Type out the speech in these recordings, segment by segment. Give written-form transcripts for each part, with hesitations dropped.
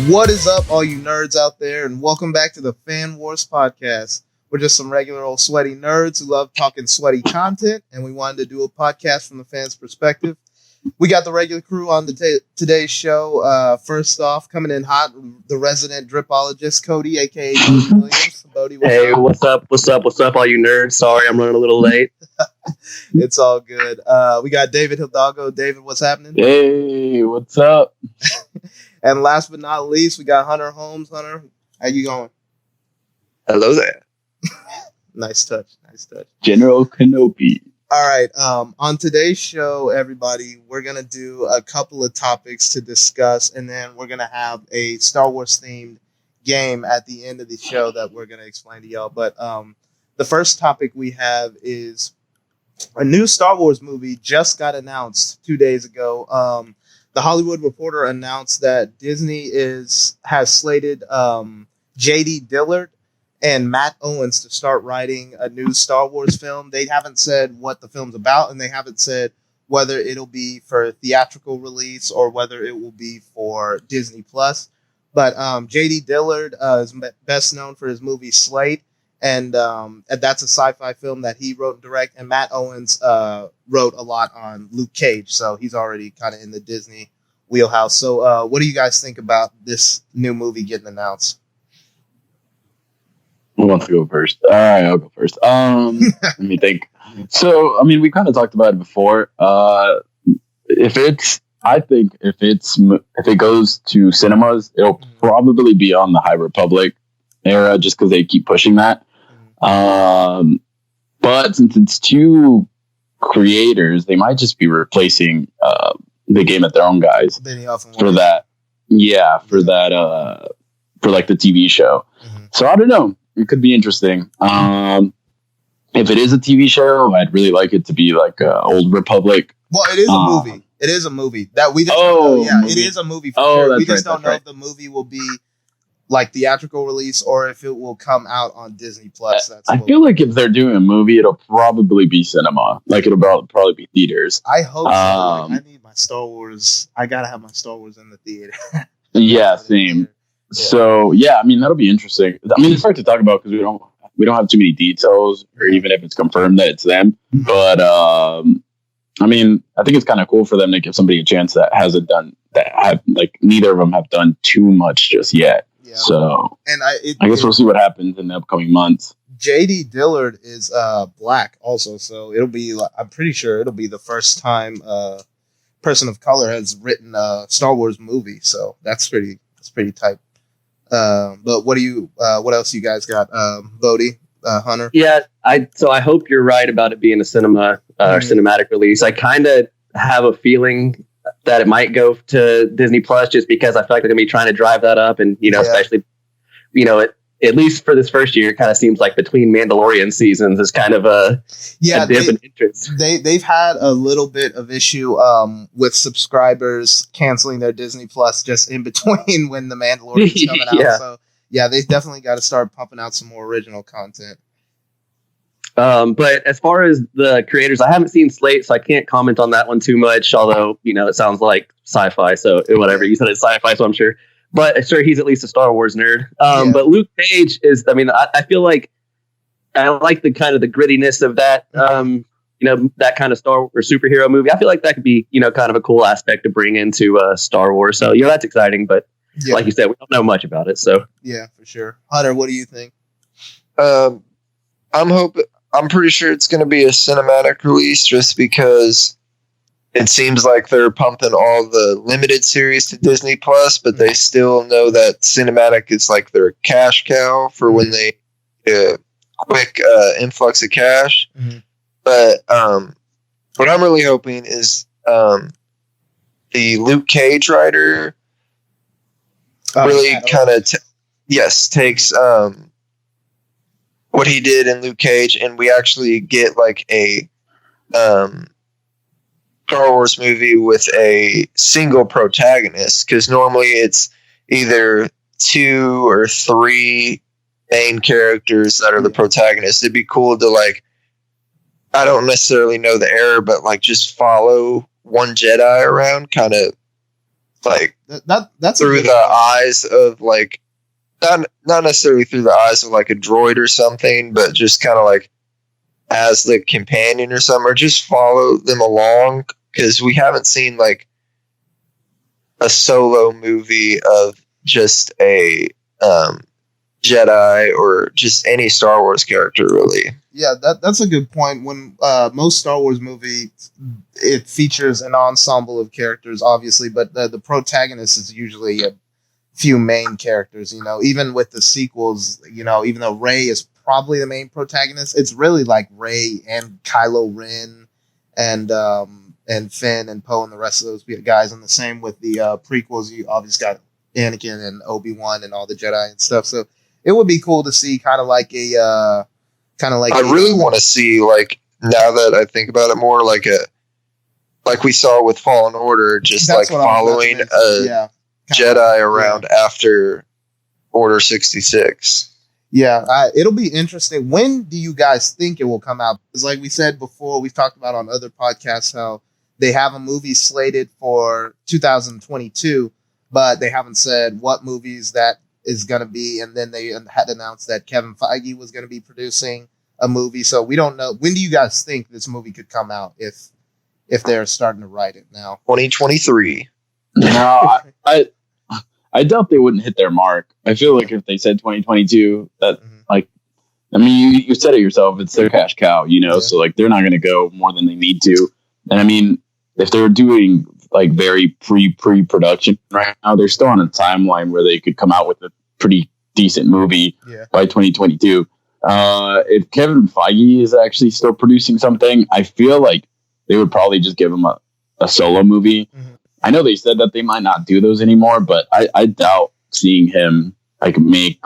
What is up, all you nerds out there, and welcome back to the Fan Wars podcast. We're just some regular old sweaty nerds who love talking sweaty content, and we wanted to do a podcast from the fans' perspective. We got the regular crew on today's show. First off, coming in hot, the resident dripologist, Cody, a.k.a. Bodie Williams. Bodie, what's up? What's up, all you nerds? Sorry, I'm running a little late. It's all good. We got David Hidalgo. David, what's happening? Hey, what's up? And last but not least, we got Hunter Holmes. Hunter, how you going? Hello there. Nice touch. General Kenobi. All right. On today's show, everybody, we're going to do a couple of topics to discuss, and then we're going to have a Star Wars themed game at the end of the show that we're going to explain to y'all. But the first topic we have is a new Star Wars movie just got announced 2 days ago. The Hollywood Reporter announced that Disney has slated J.D. Dillard and Matt Owens to start writing a new Star Wars film. They haven't said what the film's about, and they haven't said whether it'll be for theatrical release or whether it will be for Disney Plus. But J.D. Dillard is best known for his movie Slate, and that's a sci-fi film that he wrote and directed. And Matt Owens wrote a lot on Luke Cage, so he's already kind of in the Disney wheelhouse. So what do you guys think about this new movie getting announced? Who wants to go first? All right, I'll go first. Let me think. So, I mean, we kind of talked about it before. If it goes to cinemas, it'll probably be on the High Republic era, just because they keep pushing that. But since it's two creators, they might just be replacing the Game at Their Own guys for that. Yeah, for that. For like the TV show. Mm-hmm. So I don't know. It could be interesting. If it is a TV show, I'd really like it to be like Old Republic. Well, it is a movie. It is a movie that we just don't know. Yeah, it is a movie for sure. We just don't know if the movie will be like theatrical release or if it will come out on Disney Plus. I feel like if they're doing a movie, it'll probably be cinema. Like it'll probably be theaters. I hope so. Like, I need my Star Wars. I gotta have my Star Wars in the theater. Yeah, same. Yeah. So yeah, I mean that'll be interesting. I mean it's hard to talk about because we don't have too many details, or even if it's confirmed that it's them. But I mean, I think it's kind of cool for them to give somebody a chance that neither of them have done too much just yet. Yeah. So and I guess we'll see what happens in the upcoming months. J.D. Dillard is black also, so I'm pretty sure it'll be the first time person of color has written a Star Wars movie. So that's pretty tight. But what else you guys got? Bodie, Hunter? Yeah, I hope you're right about it being a cinema or cinematic release. I kind of have a feeling that it might go to Disney Plus just because I feel like they're gonna be trying to drive that up, and especially at least for this first year, it kind of seems like between Mandalorian seasons is kind of a dip in interest. They've had a little bit of issue with subscribers canceling their Disney Plus just in between when the Mandalorian's coming out. So yeah, they definitely got to start pumping out some more original content. But as far as the creators, I haven't seen Slate, so I can't comment on that one too much. Although it sounds like sci-fi, so whatever you said, it's sci-fi, so I'm sure. But sure, he's at least a Star Wars nerd. But Luke Cage is, I feel like I like the kind of the grittiness of that, that kind of Star Wars superhero movie. I feel like that could be, kind of a cool aspect to bring into Star Wars. So, that's exciting. But like you said, we don't know much about it. So, yeah, for sure. Hunter, what do you think? I'm pretty sure it's going to be a cinematic release just because it seems like they're pumping all the limited series to Disney Plus, but they still know that cinematic is like their cash cow for when they quick influx of cash. Mm-hmm. But what I'm really hoping is the Luke Cage writer really kind of takes what he did in Luke Cage, and we actually get like a Star Wars movie with a single protagonist, because normally it's either 2 or 3 main characters that are the protagonists. It'd be cool to I don't necessarily know the era, but just follow one Jedi around, kind of like that's through the eyes of like not necessarily through the eyes of like a droid or something, but just kind of like as the companion or something, or just follow them along, because we haven't seen like a solo movie of just a Jedi or just any Star Wars character, really. Yeah, that's a good point. When most Star Wars movies, it features an ensemble of characters, obviously, but the protagonist is usually a few main characters. You know, even with the sequels, you know, even though Rey is probably the main protagonist, it's really like Rey and Kylo Ren and Finn and Poe and the rest of those guys. And the same with the prequels. You obviously got Anakin and Obi-Wan and all the Jedi and stuff. So it would be cool to see kind of like I really want to see, like, now that I think about it more, like we saw with Fallen Order, just like following a Jedi around after Order 66. Yeah, it'll be interesting. When do you guys think it will come out? Because like we said before, we've talked about on other podcasts how they have a movie slated for 2022, but they haven't said what movies that is going to be. And then they had announced that Kevin Feige was going to be producing a movie. So we don't know. When do you guys think this movie could come out if they're starting to write it now? 2023. No, I doubt they wouldn't hit their mark. I feel like if they said 2022, that like, I mean, you said it yourself. It's their cash cow, you know. Yeah. So like, they're not going to go more than they need to. And I mean, if they're doing like very pre-production right now, they're still on a timeline where they could come out with a pretty decent movie by 2022. If Kevin Feige is actually still producing something, I feel like they would probably just give him a solo movie. Mm-hmm. I know they said that they might not do those anymore, but I doubt seeing him like make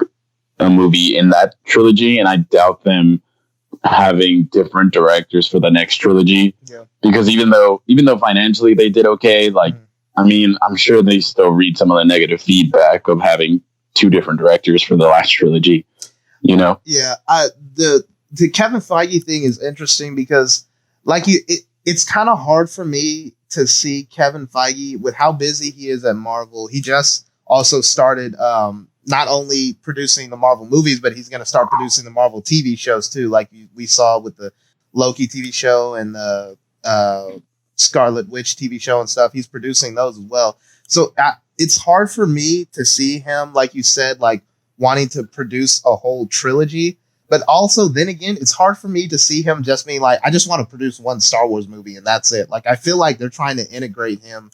a movie in that trilogy, and I doubt them having different directors for the next trilogy. Yeah. Because even though financially they did okay, like I mean, I'm sure they still read some of the negative feedback of having two different directors for the last trilogy. You know? Yeah, the Kevin Feige thing is interesting because, like, it's kind of hard for me to see Kevin Feige with how busy he is at Marvel. He just also started not only producing the Marvel movies, but he's going to start producing the Marvel TV shows too, like we saw with the Loki TV show and the Scarlet Witch TV show and stuff. He's producing those as well. So it's hard for me to see him, like you said, like wanting to produce a whole trilogy. But also, then again, it's hard for me to see him just being like, I just want to produce one Star Wars movie and that's it. Like, I feel like they're trying to integrate him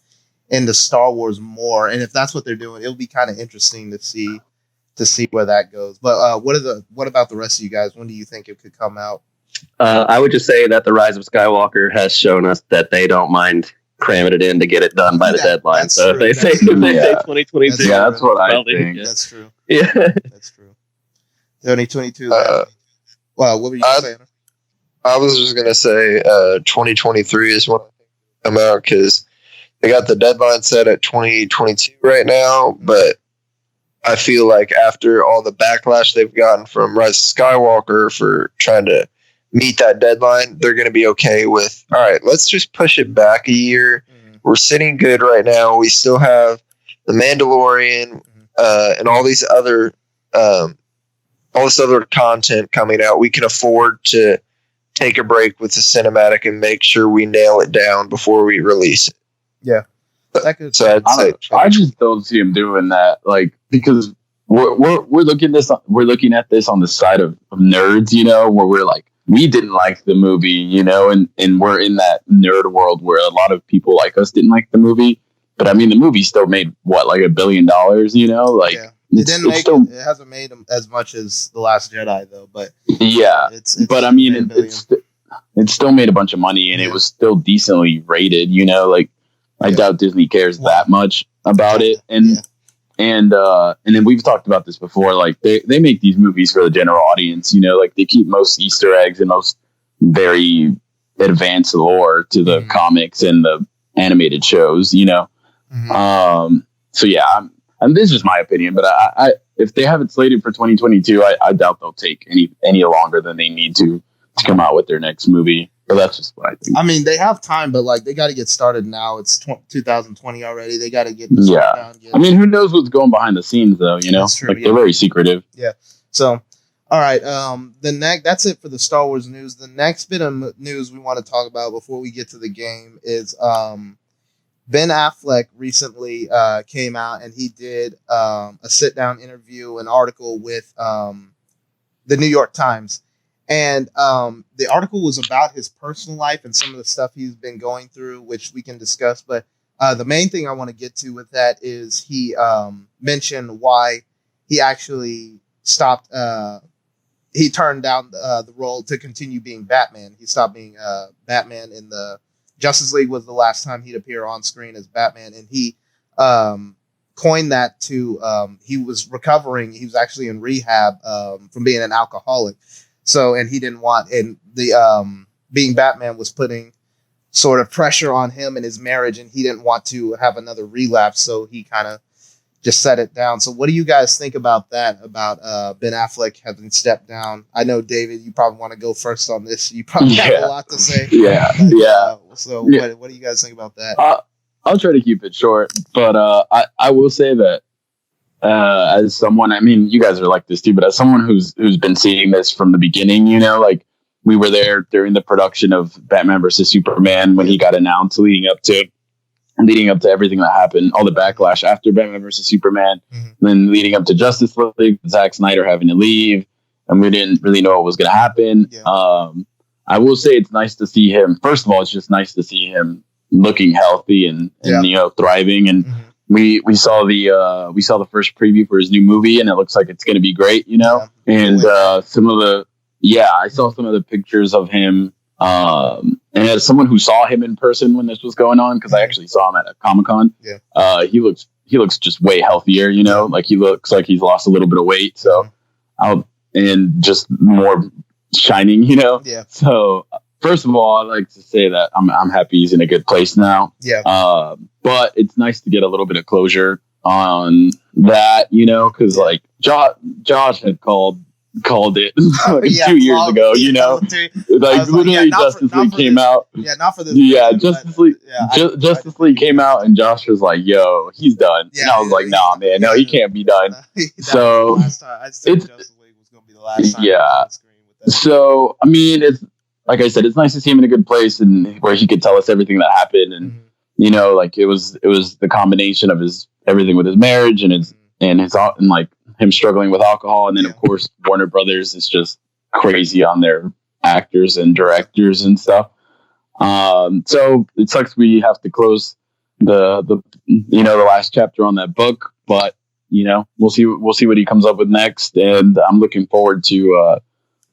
into Star Wars more. And if that's what they're doing, it'll be kind of interesting to see where that goes. But what about the rest of you guys? When do you think it could come out? I would just say that The Rise of Skywalker has shown us that they don't mind cramming it in to get it done by the deadline. So if they say 2022, that's what I think. That's true. Yeah, that's true. 2022. Wow, what were you saying? I was just gonna say 2023 is when I come out, because they got the deadline set at 2022 right now, but I feel like after all the backlash they've gotten from Rise of Skywalker for trying to meet that deadline, they're going to be okay with, all right, let's just push it back a year. We're sitting good right now. We still have The Mandalorian and all these other all this other content coming out. We can afford to take a break with the cinematic and make sure we nail it down before we release it. Yeah. So I just don't see him doing that, like, because we're looking at this on the side of nerds, you know, where we're like, we didn't like the movie, you know, and we're in that nerd world where a lot of people like us didn't like the movie. But I mean, the movie still made what, like $1 billion, you know, like. Yeah. It hasn't made as much as The Last Jedi, though. But yeah, but I mean, it still made a bunch of money, and it was still decently rated. You know, like I doubt Disney cares that much about it. And then we've talked about this before. Like they make these movies for the general audience. You know, like they keep most Easter eggs and most very advanced lore to the comics and the animated shows. You know, so yeah. And this is my opinion, but I if they have it slated for 2022, I doubt they'll take any longer than they need to come out with their next movie. But that's just what I think. I mean, they have time, but like they got to get started now. It's 2020 already. They got to get this down. I mean, who knows what's going behind the scenes though? You know, That's true, like they're very secretive. Yeah. So, all right. That's it for the Star Wars news. The next bit of news we want to talk about before we get to the game is Ben Affleck recently came out and he did a sit down interview, an article with the New York Times. And the article was about his personal life and some of the stuff he's been going through, which we can discuss. But the main thing I want to get to with that is he mentioned why he actually stopped. He turned down the role to continue being Batman. He stopped being Batman in the Justice League was the last time he'd appear on screen as Batman. And he coined that to he was recovering. He was actually in rehab from being an alcoholic. So, and he didn't want, and the being Batman was putting sort of pressure on him and his marriage, and he didn't want to have another relapse. So he kind of just set it down. So what do you guys think about that, about Ben Affleck having stepped down? I know, David, you probably want to go first on this. You probably have a lot to say. So what do you guys think about that? I'll try to keep it short, but I will say that as someone, I mean, you guys are like this too, but as someone who's been seeing this from the beginning, you know, like we were there during the production of Batman versus Superman when he got announced, leading up to everything that happened, all the backlash after Batman versus Superman, then leading up to Justice League, Zack Snyder having to leave, and we didn't really know what was going to happen. I will say it's nice to see him. First of all, it's just nice to see him looking healthy and you know, thriving. And we saw the first preview for his new movie, and it looks like it's going to be great, you know. And I saw some of the pictures of him. And as someone who saw him in person when this was going on, because I actually saw him at a Comic-Con, he looks just way healthier, you know. Like he looks like he's lost a little bit of weight, so and just more shining, you know. So first of all, I'd like to say that I'm happy he's in a good place now. But it's nice to get a little bit of closure on that, you know, because like Josh had called it 2 years ago, you know, like literally Justice League came out. Not for this. Justice League came out, and Josh was like, "Yo, he's done." And I was like, "Nah, man, no, he can't be done." So I said Justice League was going to be the last time. On screen with that. So I mean, it's like I said, it's nice to see him in a good place and where he could tell us everything that happened, and you know, like it was the combination of everything with his marriage and his and like him struggling with alcohol, and then of course Warner Brothers is just crazy on their actors and directors and stuff. So it sucks we have to close the last chapter on that book, but you know, we'll see what he comes up with next, and I'm looking forward to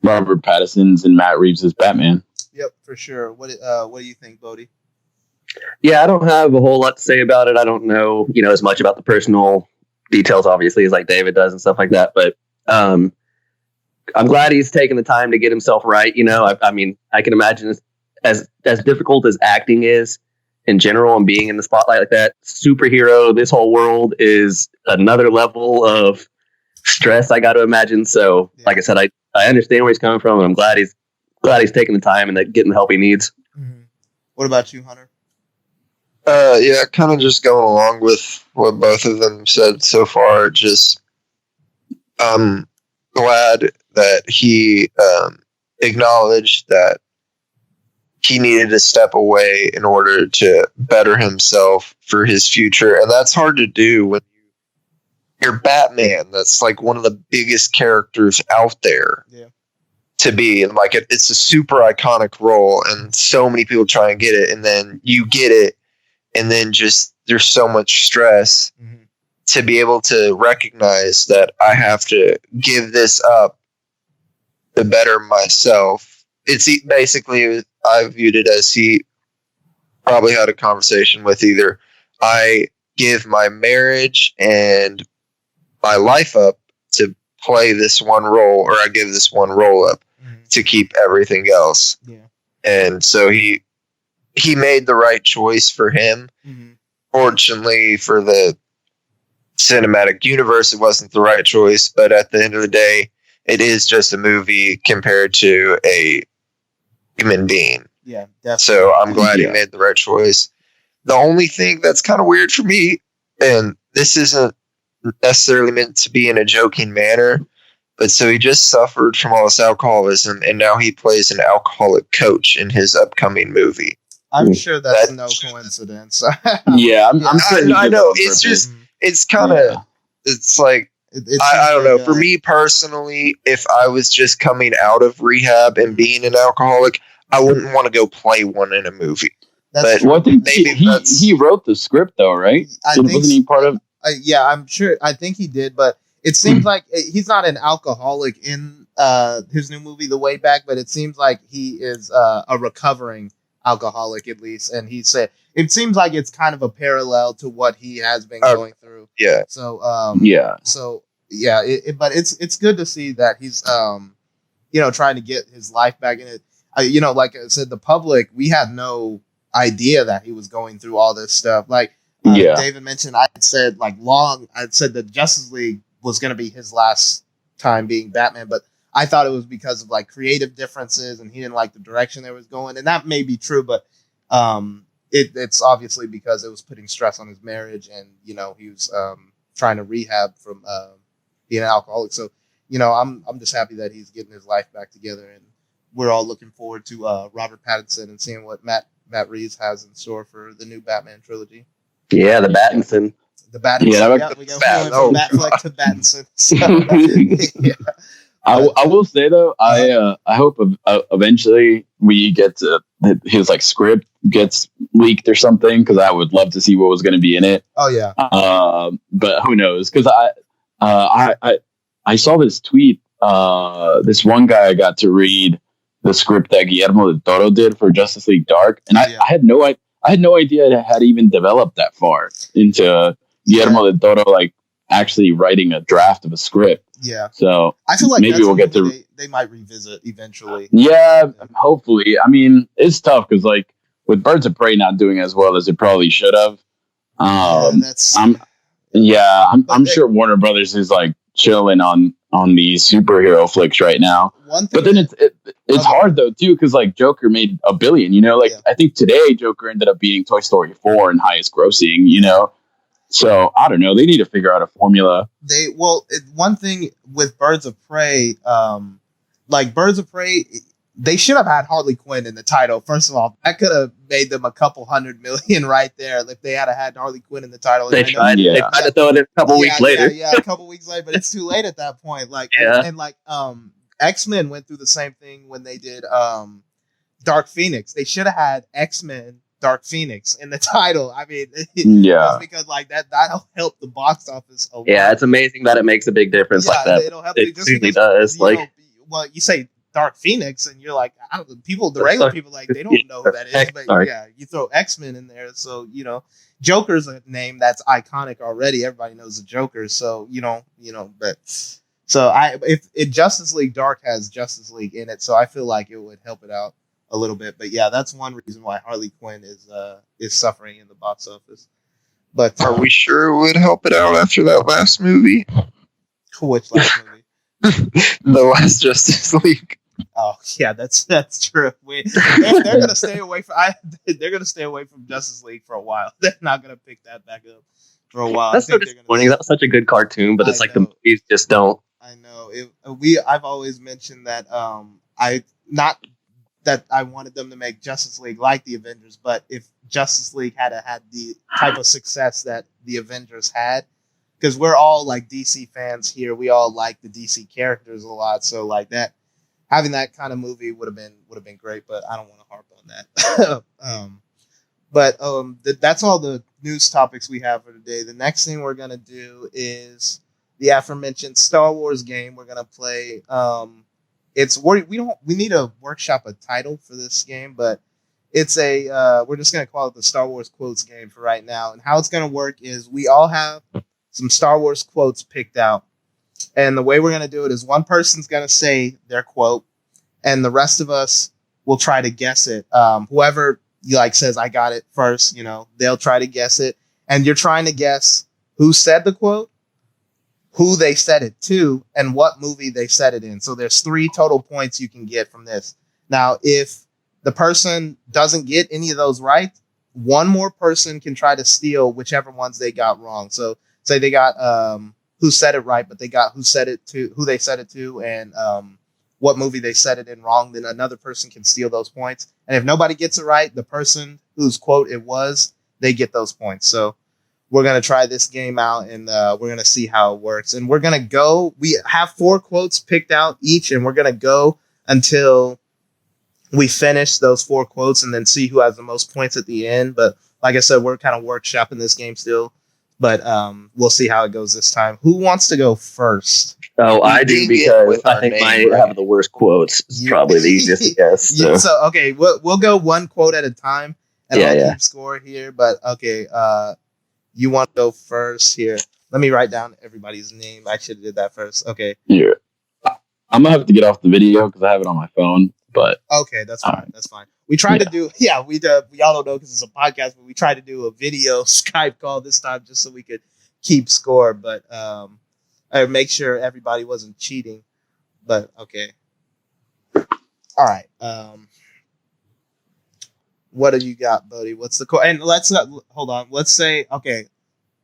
Robert Pattinson's and Matt Reeves' Batman. Yep, for sure. What do you think, Bodie? Yeah, I don't have a whole lot to say about it. I don't know, you know, as much about the personal details, obviously, as like David does and stuff like that. But I'm glad he's taken the time to get himself right. You know, I mean, I can imagine as difficult as acting is in general and being in the spotlight like that, superhero, this whole world is another level of stress, I got to imagine. So, like I said, I understand where he's coming from, and I'm glad he's taking the time and getting the help he needs. What about you, Hunter? Kind of just going along with what both of them said so far. Just I'm glad that he acknowledged that he needed to step away in order to better himself for his future. And that's hard to do when you're Batman. That's like one of the biggest characters out there to be. And like it's a super iconic role, and so many people try and get it, and then you get it. And then just there's so much stress to be able to recognize that I have to give this up to better myself. It's basically, I viewed it as he probably had a conversation with either I give my marriage and my life up to play this one role, or I give this one role up to keep everything else. And so he made the right choice for him. Fortunately for the cinematic universe, it wasn't the right choice, but at the end of the day, it is just a movie compared to a human being. Yeah, definitely. So I'm glad he Yeah. made the right choice. The only thing that's kind of weird for me, and this isn't necessarily meant to be in a joking manner, but so he just suffered from all this alcoholism, and now he plays an alcoholic coach in his upcoming movie. I'm sure that's That- no coincidence. Yeah, I'm sure. I he did know. that on It's purpose. just, it's kind of, Yeah. it's like, It I don't seems know. For me personally, if I was just coming out of rehab and being an alcoholic, I wouldn't want to go play one in a movie. that's but- true. Well, I think Maybe that's- he wrote the script though, right? I think Wasn't he part of? yeah, I'm sure. I think he did, but it seems like he's not an alcoholic in his new movie, The Way Back. But it seems like he is a recovering alcoholic, at least. And he said it seems like it's kind of a parallel to what he has been going through. Yeah. So Yeah. So yeah, but it's good to see that he's trying to get his life back in it. Like I said, the public, we had no idea that he was going through all this stuff. Like Yeah. David mentioned, I'd said that Justice League was going to be his last time being Batman, but I thought it was because of like creative differences and he didn't like the direction they was going, and that may be true, but it's obviously because it was putting stress on his marriage, and he was trying to rehab from being an alcoholic. So I'm just happy that he's getting his life back together, and we're all looking forward to Robert Pattinson and seeing what Matt Reeves has in store for the new Batman trilogy. Yeah, the Battinson. The Battinson. Yeah, We go Bat- from Batfleck to Battinson. So, yeah. I will say though, I hope eventually we get to his like script gets leaked or something, because I would love to see what was going to be in it. Oh yeah. But who knows? Because I saw this tweet. This one guy got to read the script that Guillermo del Toro did for Justice League Dark, and I had no idea it had even developed that far into Guillermo del Toro like actually writing a draft of a script. Yeah. So I feel like maybe that's we'll a get movie to. they might revisit eventually. Yeah, hopefully. I mean, it's tough because like with Birds of Prey not doing as well as it probably should have. That's I'm sure Warner Brothers is like chilling on these superhero flicks right now. one thing. But then it's hard though too, because like Joker made $1 billion. I think today Joker ended up beating Toy Story 4 in highest grossing. So I don't know. They need to figure out a formula. One thing with Birds of Prey, Birds of Prey, they should have had Harley Quinn in the title. First of all, that could have made them a couple $100 million right there if they had had Harley Quinn in the title. They tried to throw it in a couple weeks later. Yeah, a couple weeks later, but it's too late at that point. X-Men went through the same thing when they did Dark Phoenix. They should have had X-Men Dark Phoenix in the title. I mean, just because that'll help the box office a lot. Yeah, it's amazing that it makes a big difference like that. It'll help It really does. You say Dark Phoenix, and you're like, the regular people they don't know who that is, but yeah, you throw X-Men in there, so Joker's a name that's iconic already. Everybody knows the Joker, so but so if Justice League Dark has Justice League in it, so I feel like it would help it out a little bit. But yeah, that's one reason why Harley Quinn is suffering in the box office. But Are we sure it would help it out after that last movie? which last movie? The last Justice League. Oh yeah, that's true. They're gonna stay away from Justice League for a while. They're not gonna pick that back up for a while. That's so disappointing. That was such a good cartoon, but it's like the movies just don't. I know. I've always mentioned that not that I wanted them to make Justice League like the Avengers, but if Justice League had the type of success that the Avengers had, because we're all like DC fans here, we all like the DC characters a lot, so like that. Having that kind of movie would have been great, but I don't want to harp on that. That's all the news topics we have for today. The next thing we're gonna do is the aforementioned Star Wars game. We're gonna play. We need to workshop a title for this game, but it's we're just gonna call it the Star Wars quotes game for right now. And how it's gonna work is we all have some Star Wars quotes picked out. And the way we're going to do it is one person's going to say their quote, and the rest of us will try to guess it. Whoever says, I got it first, they'll try to guess it. And you're trying to guess who said the quote, who they said it to, and what movie they said it in. So there's 3 total points you can get from this. Now, if the person doesn't get any of those right, one more person can try to steal whichever ones they got wrong. So say they got who said it right, but they got who they said it to, and what movie they said it in wrong, then another person can steal those points. And if nobody gets it right, the person whose quote it was, they get those points. So we're going to try this game out, and we're going to see how it works. And we're going to go, we have 4 quotes picked out each, and we're going to go until we finish those 4 quotes and then see who has the most points at the end. But like I said, we're kind of workshopping this game still, but we'll see how it goes this time. Who wants to go first? Oh, I do, because I think mine have the worst quotes. It's probably the easiest to guess. So, okay, we'll go 1 quote at a time, and I'll keep score here. But okay, you want to go first here? Let me write down everybody's name. I should have did that first. Okay. Yeah. I'm gonna have to get off the video because I have it on my phone. But okay, that's fine. Right. That's fine. We tried to do we all don't know because it's a podcast, but we tried to do a video Skype call this time just so we could keep score. But I make sure everybody wasn't cheating. But okay. All right. What have you got, buddy? What's the quote? And let's hold on. Let's say, okay,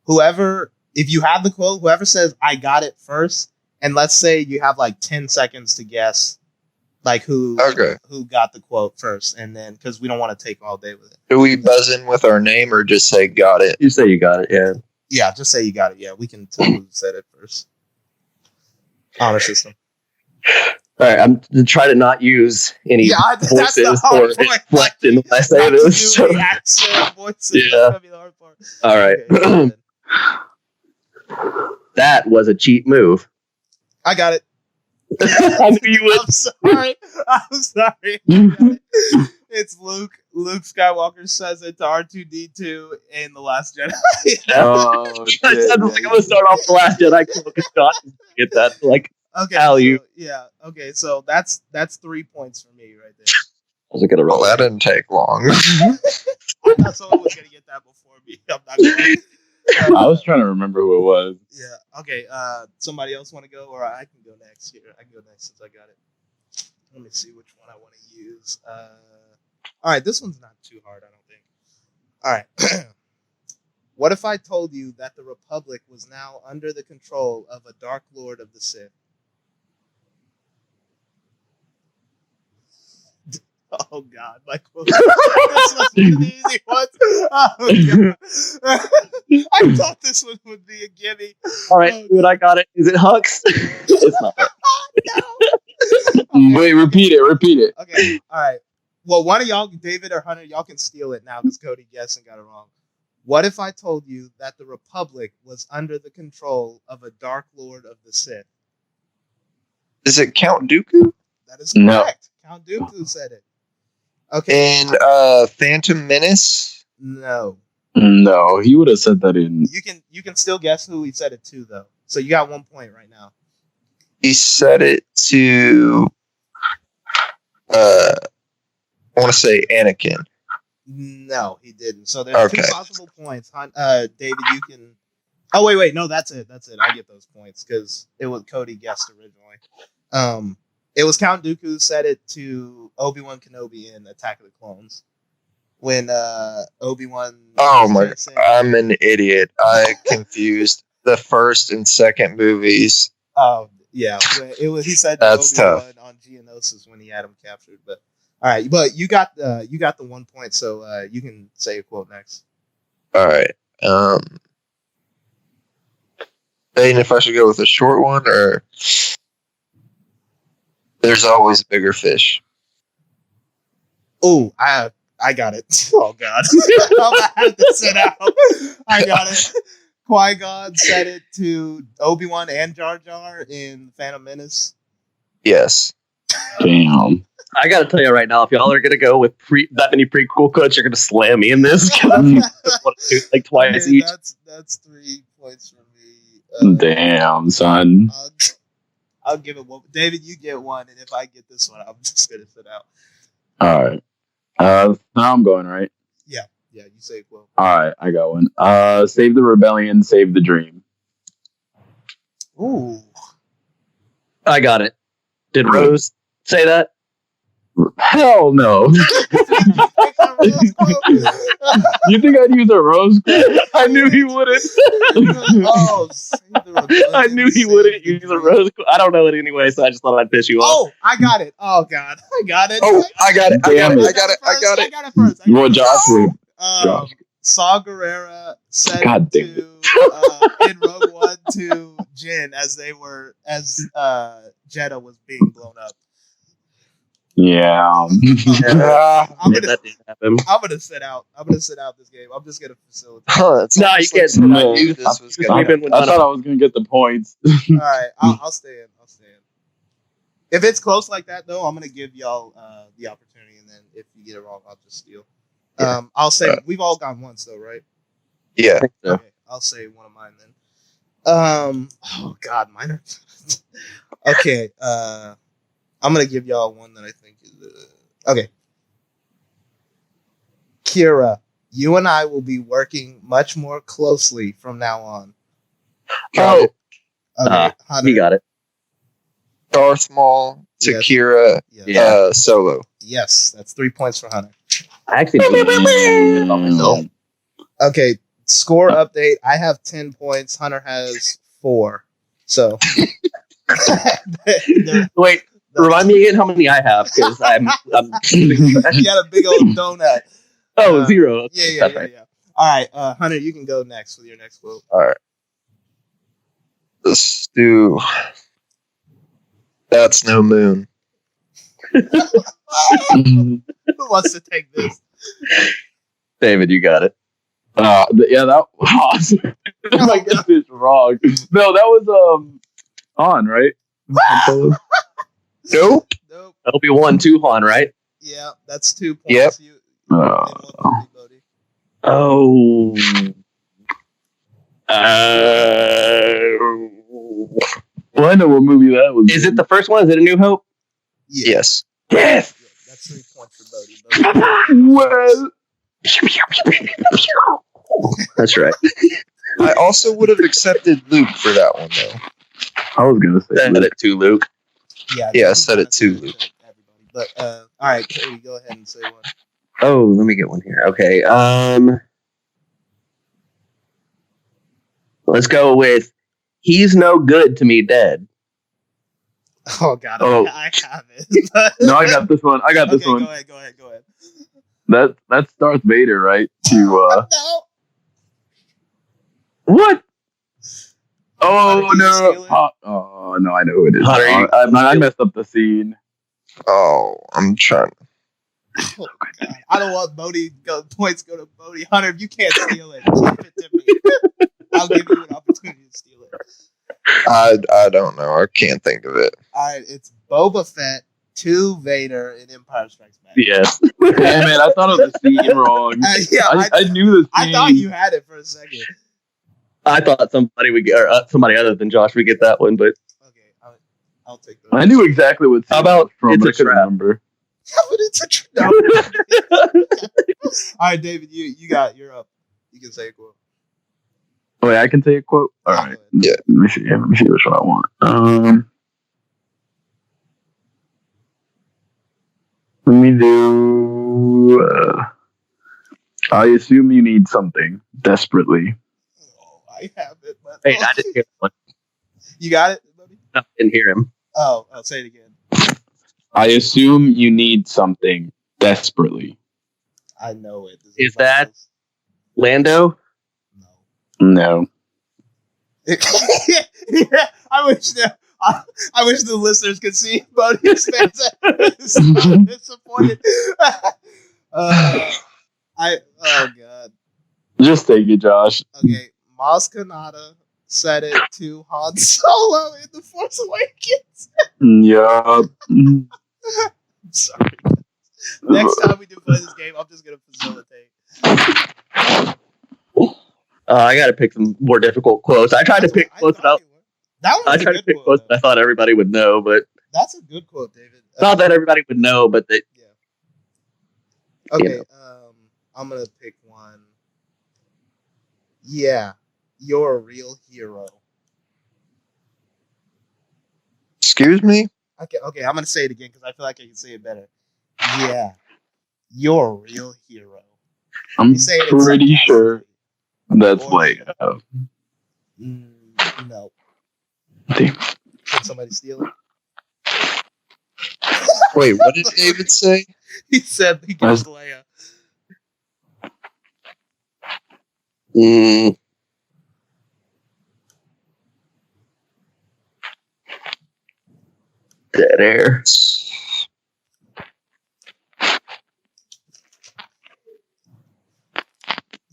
if you have the quote, whoever says I got it first, and let's say you have like 10 seconds to guess like who got the quote first, and then because we don't want to take all day with it. Do we buzz in with our name or just say got it? You say you got it, yeah. Yeah, just say you got it. Yeah, we can tell who said it first. Honor system. All right, I'm to try to not use any voices or inflection when I say this. So. Accent, voices. Yeah. That's gonna be the hard part. All right. Okay, that was a cheap move. I got it. I knew you would. I'm sorry. It's Luke. Luke Skywalker says it to R2D2 in The Last Jedi. Oh, I said, like, I'm going to start off The Last Jedi. Get that. Like, okay. value. So, yeah. Okay. So that's 3 points for me right there. I was going to roll. Well, that didn't take long. I thought someone was going to get that before me. I'm not going to. I was trying to remember who it was. Yeah. Okay. Somebody else want to go, or I can go next here. I can go next since I got it. Let me see which one I want to use. All right. This one's not too hard, I don't think. All right. What if I told you that the Republic was now under the control of a Dark Lord of the Sith? Oh God, my quote. This must be the easy one. Oh God. I thought this one would be a gimme. All right, dude, I got it. Is it Hux? It's not. No. Wait, repeat it. Okay, all right. Well, one of y'all, David or Hunter, y'all can steal it now because Cody guessed and got it wrong. What if I told you that the Republic was under the control of a Dark Lord of the Sith? Is it Count Dooku? That is correct. No. Count Dooku said it. Okay. And Phantom Menace? No. No, he would have said that in. You can still guess who he said it to though. So you got 1 point right now. He said it to I want to say Anakin. No, he didn't. So there's 2 possible points. David, you can. Oh wait, no, that's it. I get those points because it was Cody guessed originally. It was Count Dooku said it to Obi-Wan Kenobi in Attack of the Clones. When Obi-Wan... Oh my... I'm an idiot. I confused the first and second movies. Oh, yeah. He said That's Obi-Wan tough. on Geonosis when he had him captured. But all right, but you got the 1 point, so you can say a quote next. All right. Aiden, if I should go with a short one or... There's always a bigger fish. Oh, I got it. Oh God, I had to sit out. I got it. Qui-Gon said it to Obi-Wan and Jar Jar in Phantom Menace. Yes. Damn. I gotta tell you right now, if y'all are gonna go with that many prequel quotes, you're gonna slam me in this. Like twice each. That's 3 points for me. Damn, son. I'll give it one. David, you get one, and if I get this one, I'm just gonna sit out. All right. Now I'm going, right? Yeah, you say well. All right, I got one. Save the rebellion, save the dream. Ooh. I got it. Did Rose say that? Hell no. You think I'd use a rose quote? I knew he wouldn't. I knew he wouldn't use a rose quote. I don't know it anyway, so I just thought I'd piss you off. Oh, I got it. Oh God, I got it. Oh, I got it. I got it. I I got it. I got it. I got it first. Well, Josh would. Josh. Saw Gerrera said God damn to in Rogue One to Jin as Jeddah was being blown up. Yeah. I'm gonna That didn't happen. sit out. I'm gonna sit out this game. I'm just gonna facilitate. It's No, almost you like can't. I knew this was gonna happen. I thought I was gonna get the points. All right, I'll stay in. I'll stay in. If it's close like that, though, I'm gonna give y'all the opportunity, and then if you get it wrong, I'll just steal. I'll say we've all gone once, though, right? Yeah. So. Okay, I'll say one of mine then. Oh God, mine are. Okay. I'm gonna give y'all one that I think is okay. Kira, you and I will be working much more closely from now on. Oh, Okay, Hunter. He got it. Darth Maul, Yes. Takira, Yes. Solo. Yes, that's 3 points for Hunter. I actually didn't about myself. Okay, score update. I have 10 points. Hunter has 4. So, Wait, remind me again how many I have because I'm you got a big old donut. 0. Yeah. All right, Hunter, you can go next with your next quote. All right. Let's do. That's no moon. Who wants to take this? David, you got it. Yeah, that was. If I get this wrong, no, that was Han, right? Nope. Obi-Wan 2 Han, right? Yeah, that's 2 points. Yep. You, Oh. Well, I know what movie that was. Is it the first one? Is it A New Hope? Yeah. Yes. Yes. Yeah, that's 3 points for Bodie. Well, That's right. I also would have accepted Luke for that one, though. I was gonna say. Said it too, Luke. Yeah, I said it too, Luke. Everybody. But all right, Cody, go ahead and say one. Oh, let me get one here. Okay. Let's go with "He's no good to me dead." Oh God, Oh. I have it. No, I got this one. I got this one. Go ahead. That's Darth Vader, right? To No. what? Hunter, Oh can you steal no! it? Oh no, I know who it is. Hunter, you- I messed up the scene. Oh, I'm trying. Oh, God. I don't want points go to Bodie. Hunter, if you can't steal it, give it to me. I'll give you an opportunity to steal it. I don't know. I can't think of it. All right, it's Boba Fett to Vader in Empire Strikes Back. Yes. Damn it! I thought of the scene wrong. Yeah, I knew the scene. I thought you had it for a second. I thought somebody would get, or somebody other than Josh would get that one, but Okay, I'll take that. I knew exactly what. How about from, It's but a I couldn't Trap? remember. But it's a no. All right, David, you're up. You can say a quote. Oh, wait, I can say a quote. All right. Yeah. Let me see which one I want. Let me do. I assume you need something desperately. Oh, I have it. But wait, I didn't hear one. You got it, buddy? No, I didn't hear him. Oh, I'll say it again. I assume you need something desperately. I know it. Is that Lando? No. No. Yeah, I wish the listeners could see Bodie's face. He's so disappointed. Oh God. Just take it, Josh. Okay, Maz Kanata said it to Han Solo in The Force Awakens. Yeah. I'm sorry. Next time we do play this game, I'm just gonna facilitate. I got to pick some more difficult quotes. I tried to pick quotes that I tried to pick quotes that I thought everybody would know, but that's a good quote, David. not that everybody would know, but that. Yeah. Okay. You I'm gonna pick one. Yeah, you're a real hero. Excuse me? Okay. I'm gonna say it again because I feel like I can say it better. Yeah, you're a real hero. I'm You say it pretty sure that's Or- Leia. No. Damn. Can somebody steal it? Wait, what did David say? He said he gives Leia. Dead air.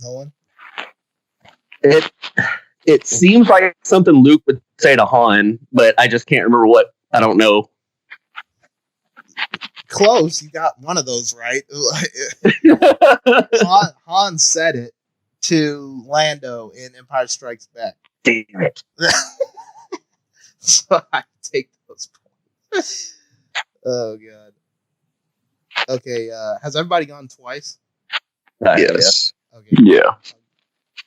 No one? It seems like something Luke would say to Han, but I just can't remember what. I don't know. Close. You got one of those right. Han said it to Lando in Empire Strikes Back. Damn it. So I take those points. Oh god. Okay, has everybody gone twice? Yes. Okay. Yeah.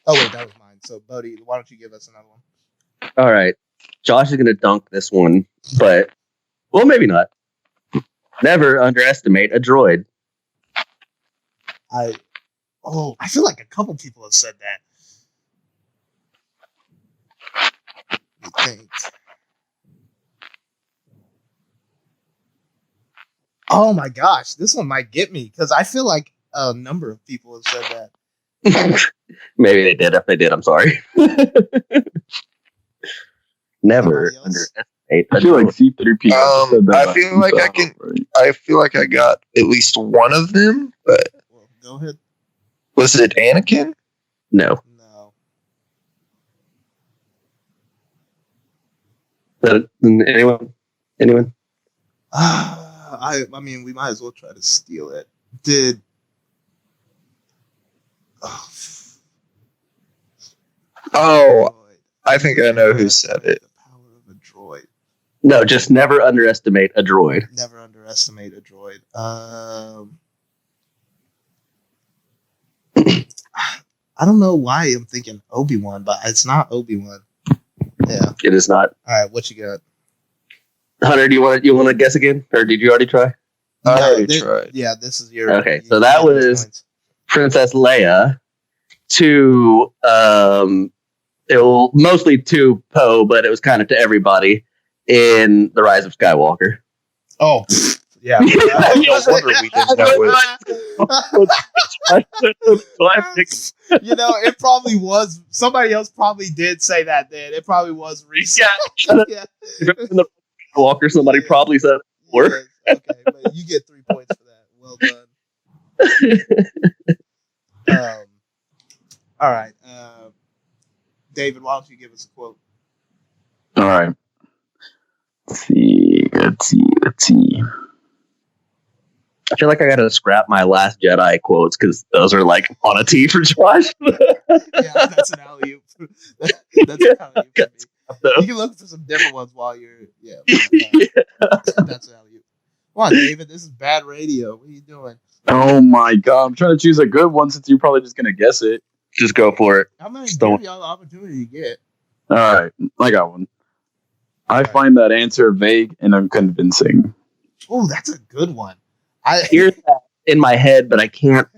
Oh wait, that was mine. So Bodhi, why don't you give us another one? All right. Josh is going to dunk this one, but well, maybe not. Never underestimate a droid. I feel like a couple people have said that. I think. Oh my gosh, this one might get me because I feel like a number of people have said that. Maybe they did. If they did, I'm sorry. Never underestimate a I feel like droid. C-3PO said that. I feel like I can. I feel like I got at least one of them, but Well, go ahead. was it Anakin? No. No. But, anyone? I mean, we might as well try to steal it. Did Oh, I think I know who said it. The power of a droid. No, just never underestimate a droid. Never underestimate a droid. I don't know why I'm thinking Obi-Wan, but it's not Obi-Wan. Yeah. It is not. All right, what you got? Hunter, do you want to guess again, or did you already try? I already tried. Yeah, this is your. Okay, so that was points. Princess Leia to mostly to Poe, but it was kind of to everybody in The Rise of Skywalker. Oh, yeah. No wonder we didn't know it. You know, it probably was. Somebody else probably did say that. Then it probably was recent. Yeah. In the Walker, somebody probably said it before. Yes, okay, but you get 3 points for that. Well done. All right, David, why don't you give us a quote? All right. Let's see. I feel like I got to scrap my Last Jedi quotes because those are like on a tee for Josh. Yeah, that's an alley-oop. That's an alley-oop for me. You can look for some different ones while you're. Yeah. That's an alley-oop. Come on, David. This is bad radio. What are you doing? Oh my god! I'm trying to choose a good one since you're probably just gonna guess it. Just go for it. How many Don't- give y'all the opportunity you get? All right, I got one. I find that answer vague and unconvincing. Oh, that's a good one. Here's that in my head, but I can't.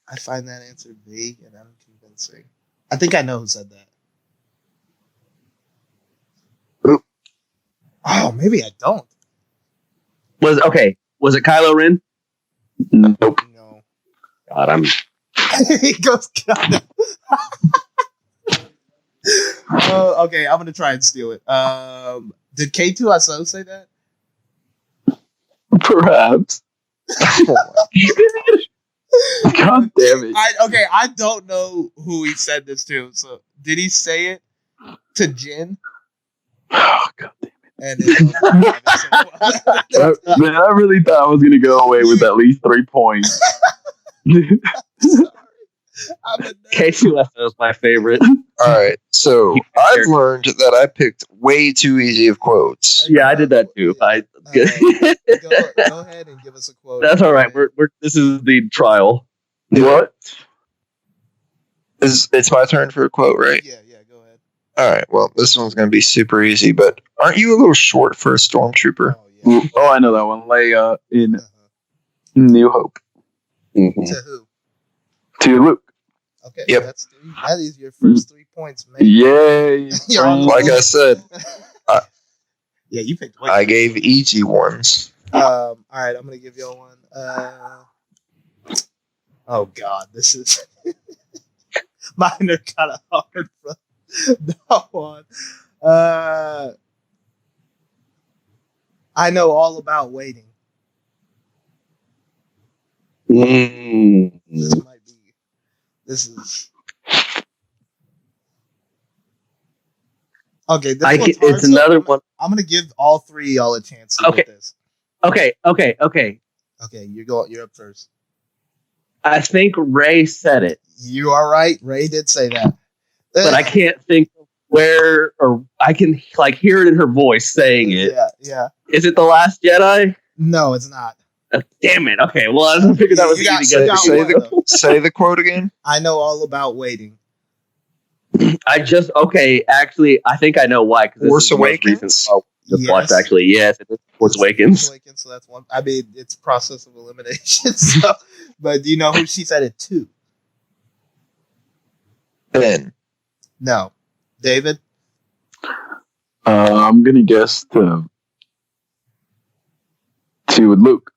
I find that answer vague and unconvincing. I think I know who said that. Oop. Oh, maybe I don't. Was it Kylo Ren? Nope. No. God, I'm. He goes, God. Oh, okay, I'm gonna try and steal it. Did K2SO say that? Perhaps. God damn it. I don't know who he said this to. So did he say it to Jin? Oh, God damn And it, Man, I really thought I was gonna go away with at least 3 points. sorry. I'm a nerd. K2SO is my favorite. All right, so I've learned that I picked way too easy of quotes. Yeah, I did that too. Go ahead and give us a quote. That's all right. We're this is the trial. What? It's my turn for a quote, right? Yeah, go ahead. All right, well, this one's going to be super easy, but aren't you a little short for a stormtrooper? Oh, Oh, I know that one. Leia in Uh-huh. New Hope. Mhm. To who? To Luke. Okay, Yep. that's 3. That is your first 3 points, mate. Yay. You're on the Like I board. said, Yeah, you picked. I gave easy ones. All right, I'm gonna give y'all one. Oh God, this is mine are kind of hard. Bro. No one. I know all about waiting. This might be. This is. Okay, this one's hard, It's so another one. I'm gonna give all 3 of y'all a chance to get this. Okay. Okay, you're up first. I think Ray said it, You are right. Ray did say that, but I can't think of where, or I can like hear it in her voice saying it. Yeah. Is it The Last Jedi? No, it's not. Damn it. Okay, well, I figured that was You got- easy. you got one, though. Say the quote again. I know all about waiting. Actually, I think I know why. Because Force this is the most recent Awakens? show I just Yes. watched, actually. Yes, it is Force Awakens. So that's one. I mean, it's process of elimination. So, but do you know who she said it to? Ben. No, David. I'm gonna guess to Luke.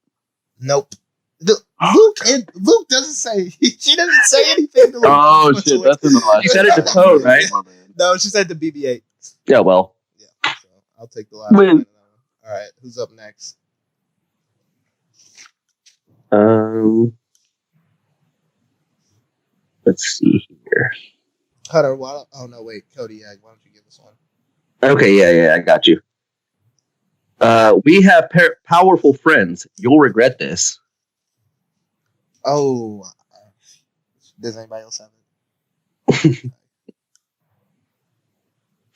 Nope. Luke doesn't say. She doesn't say anything to Luke. Oh shit, that's in the last. You said it to Poe, right? No, she said to BB-8. Yeah, well. Yeah, so I'll take the last one. All right, who's up next? Let's see here. Hunter. Oh no, wait, Cody. Why don't you give us one? Okay, yeah, I got you. We have powerful friends. You'll regret this. Oh, does anybody else have it?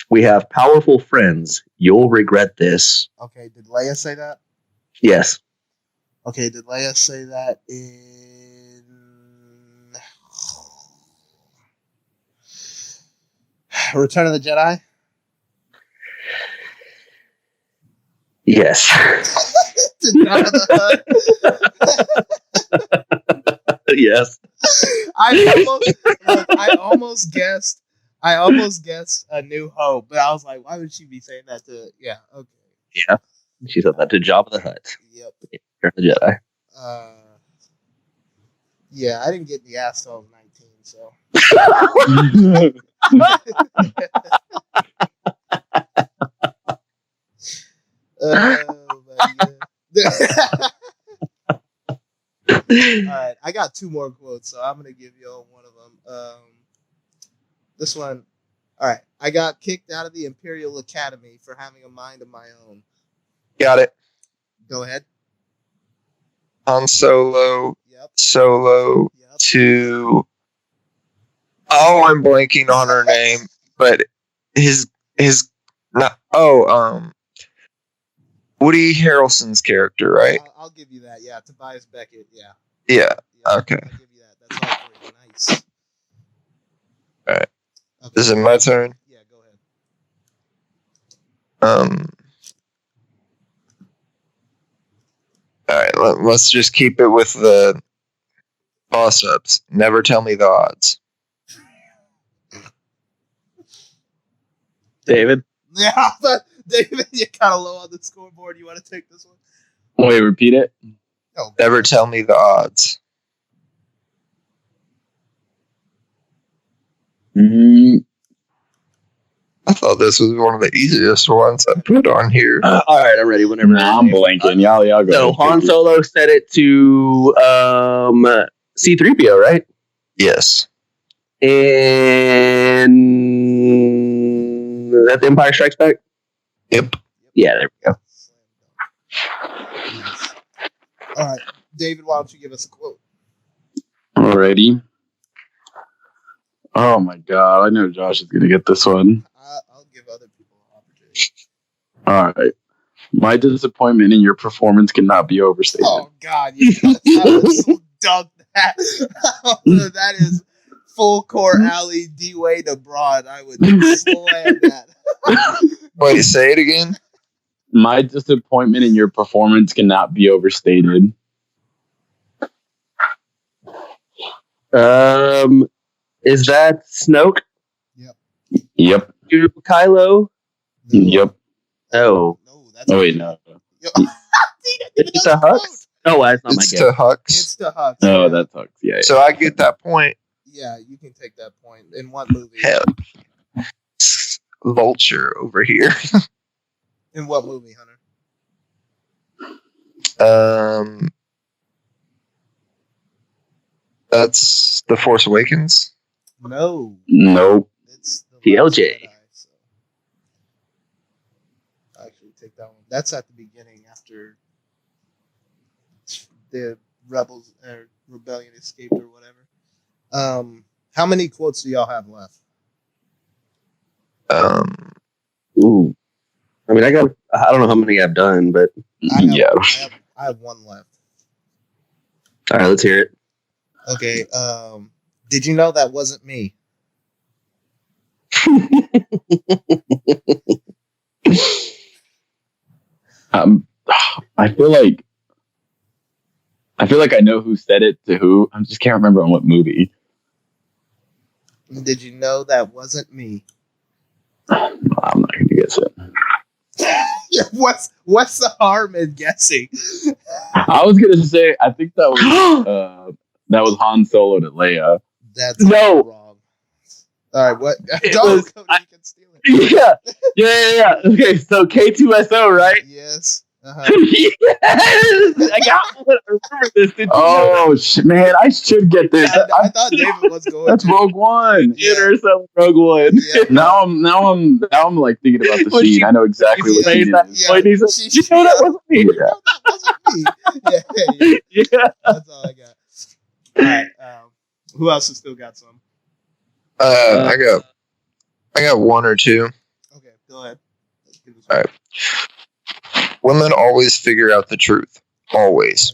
We have powerful friends. You'll regret this. Okay, did Leia say that? Yes. Okay, did Leia say that in Return of the Jedi? Yes. Yes. I almost guessed A New Hope, but I was like, why would she be saying that to? Yeah, okay. Yeah. She said that to Jabba the Hutt. Yep. Return of the Jedi. Yeah, I didn't get the ass till I was 19, so. All right, I got 2 more quotes, so I'm gonna give you one of them. This one. All right, I got kicked out of the Imperial Academy for having a mind of my own. Got it. Go ahead. Han Solo. Yep. Solo Yep. to. Oh, I'm blanking on her name, but his not. Woody Harrelson's character, right? I'll give you that. Yeah, Tobias Beckett. Yeah. Yeah. Yep, Okay. I'll give you that. That's all 3. Nice. All right. Okay. Is it my turn? Yeah, go ahead. All right. Let's just keep it with the toss-ups. Never tell me the odds. David? Yeah, but David, you're kind of low on the scoreboard. You want to take this one? Wait, repeat it. Oh, Never tell me the odds. I thought this was one of the easiest ones I put on here. All right, I'm ready. Whenever. Nah, I'm blanking. Y'all go. So Han Solo said it to C-3PO, right? Yes. And is that The Empire Strikes Back? Yep. Yeah, there we go. Nice. All right, David, why don't you give us a quote? Alrighty. Oh my god, I know Josh is gonna get this one. I'll give other people an opportunity. Alright. My disappointment in your performance cannot be overstated. Oh God, you so dunk that. That is full court alley D Wade abroad. I would slam that. Wait, say it again. My disappointment in your performance cannot be overstated. Is that Snoke? Yep. Kylo? Yep. Oh. No, that's Oh wait, no. It's a Hux? Oh, that's not my It's guess. to Hux. It's the Hux. Oh, yeah. that sucks. Yeah. So I get that point. Yeah, you can take that point. In what movie? Hell. Vulture over here. In what movie, Hunter? That's The Force Awakens. No. Nope. It's the TLJ. Last Jedi, so. Actually, take that one. That's at the beginning after the rebels or rebellion escaped or whatever. How many quotes do y'all have left? Ooh. I mean, I don't know how many I've done, but I have one left. all right, let's hear it. Okay. Did you know that wasn't me? I feel like I know who said it to who. I just can't remember on what movie. Did you know that wasn't me? I'm not going to guess it. Yeah, what's the harm in guessing? I was going to say I think that was Han Solo to Leia. That's No. wrong. All right, what? It Don't was- Cody, you can steal it. Yeah. Okay, so K2SO, right? Yes. Yes! I got one. I remember this. Did you know Oh man, I should get this. I thought David was going. That's to. Rogue One. that? Dinner some Rogue One. Yeah. Now I'm like thinking about the When scene. she- I know exactly what Made scene that it is. point. He said, "You know that wasn't me." You know that wasn't me. Yeah. Yeah. That's all I got. All right. Who else has still got some? I got one or two. Okay, go ahead. Let's do this All one. right. Women always figure out the truth. Always.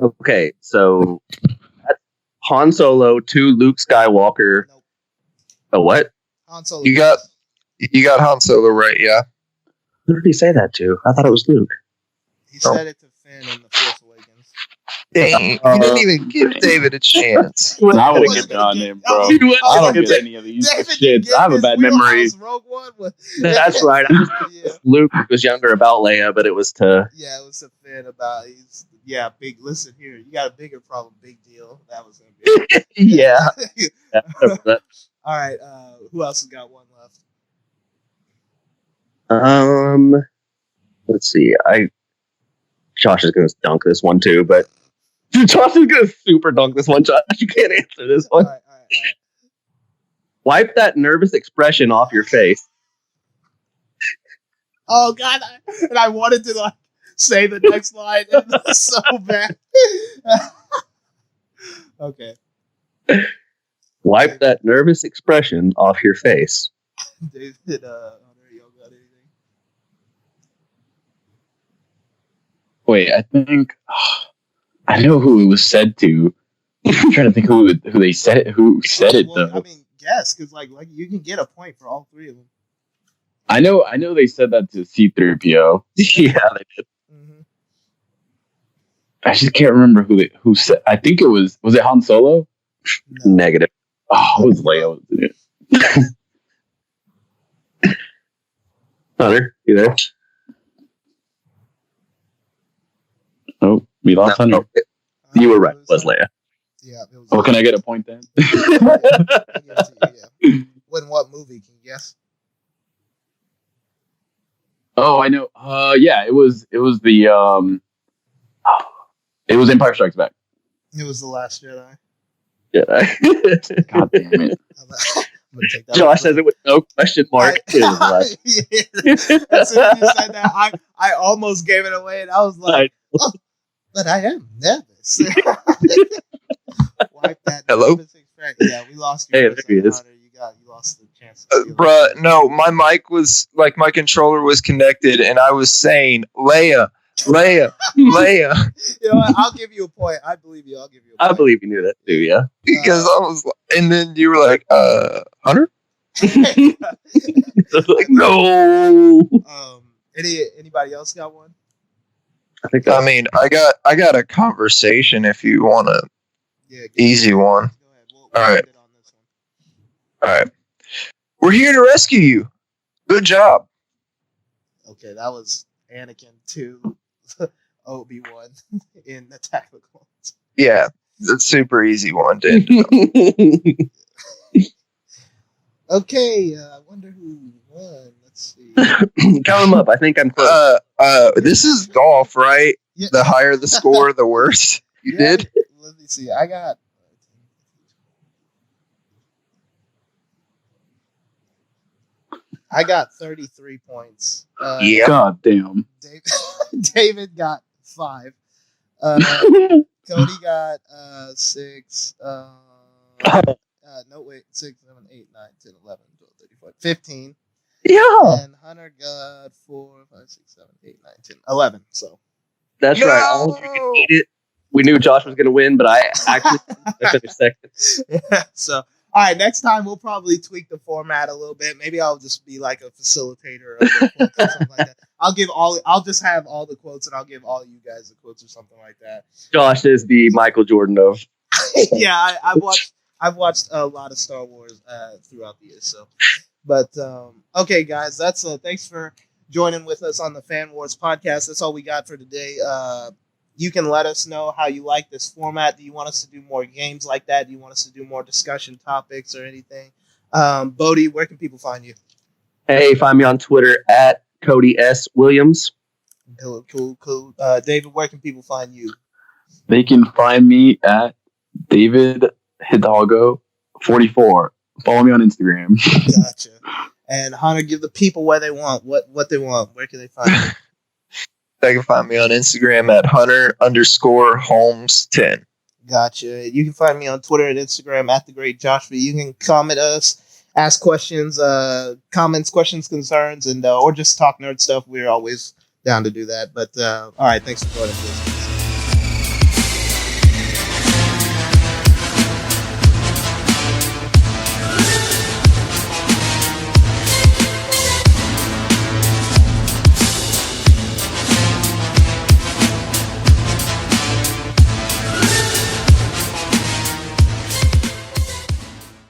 Okay, so that's Han Solo to Luke Skywalker. Nope. A what? Han Solo. You got Han Solo right, yeah. Who did he say that to? I thought it was Luke. He said it to Finn in The Force Awakens. Dang, you didn't even give David a chance. I wasn't wouldn't get gonna on get- him, bro. He was- I don't David- get any of these David shits. get I have a his bad memory. wheelhouse. Rogue One was. That's right. I just Yeah. Luke was younger about Leia, but it was to Yeah, it was a Finn about big. Listen here, you got a bigger problem. Big deal. That was gonna be. yeah. That- All right. Who else has got one left? Let's see. Josh is gonna dunk this one too, but Josh is gonna super dunk this one. Josh, you can't answer this All one. right. Wipe that nervous expression off your face. Oh God! I wanted to say the next line, and it's so bad. Okay, Wipe that nervous expression off your face. David. Hunter, y'all got anything? Wait, I think I know who it was said to. I'm trying to think who they said it. Who said it Well, though? I mean, guess because like you can get a point for all three of them. I know they said that to C-3PO. Yeah, they did. Mm-hmm. I just can't remember who said. I think it was it Han Solo? No. Negative. Oh, it was Leia. Wasn't it? Hunter, you there? Oh, we lost No, Hunter. you were right. It was Leia. Yeah. It was Oh, can I get a point then? I'll give it to you, yeah. When what movie? Can you guess? Oh, I know. Yeah, it was the it was Empire Strikes Back. It was The Last Jedi. Yeah. God damn it! I'm gonna take that. Josh says it with no question mark. It was the last- Yeah. As soon as you said that, I almost gave it away, and I was like, "Oh, but I am nervous." Wipe that. Hello? nervous expression. Yeah, we lost you. Hey, for a there he second, is. Hunter. You lost the chance. To steal it. Bruh, no, my mic was like my controller was connected and I was saying Leia. You know what? I'll give you a point. I believe you. I'll give you a point. I believe you knew that too, yeah. Because I was and then you were like, Hunter? Like, no. Anybody else got one? I mean, I got a conversation if you want a easy one. Go ahead. We'll All right. end it on this one. All right. We're here to rescue you. Good job. Okay, that was Anakin to Obi-Wan in Attack of the Clones. Yeah, it's a super easy one, dude. Okay, I wonder who won. Let's see. Count them up. I think I'm close. This is golf, right? Yeah. The higher the score, the worse. You Yeah, did? Let me see. I got 33 points. Yeah. God damn. David got 5. Cody got 6. No, wait. 6, 7, 8, 9, 10, 11, 12, 13, 14, 15. Yeah. And Hunter got 4, 5, 6, 7, 8, 9, 10, 11. So That's No! right. All of you can eat it. We knew Josh was going to win, but I actually finished second. yeah. So all right, next time we'll probably tweak the format a little bit. Maybe I'll just be like a facilitator of the quotes or something like that. I'll just have all the quotes and I'll give all you guys the quotes or something like that. Josh is the Michael Jordan of. Yeah, I've watched a lot of Star Wars throughout the years. So, but okay, guys, that's thanks for joining with us on the Fan Wars podcast. That's all we got for today. You can let us know how you like this format. Do you want us to do more games like that? Do you want us to do more discussion topics or anything? Bodie, where can people find you? Hey, find me on Twitter at Cody S. Williams. Cool. David, where can people find you? They can find me at David Hidalgo 44. Follow me on Instagram. Gotcha. And Hunter, give the people what they want. What they want. Where can they find you? They can find me on Instagram at Hunter_Holmes10. Gotcha. You can find me on Twitter and Instagram at the Great Joshua. You can comment us, ask questions, comments, questions, concerns, and or just talk nerd stuff. We're always down to do that. But all right, thanks for joining us.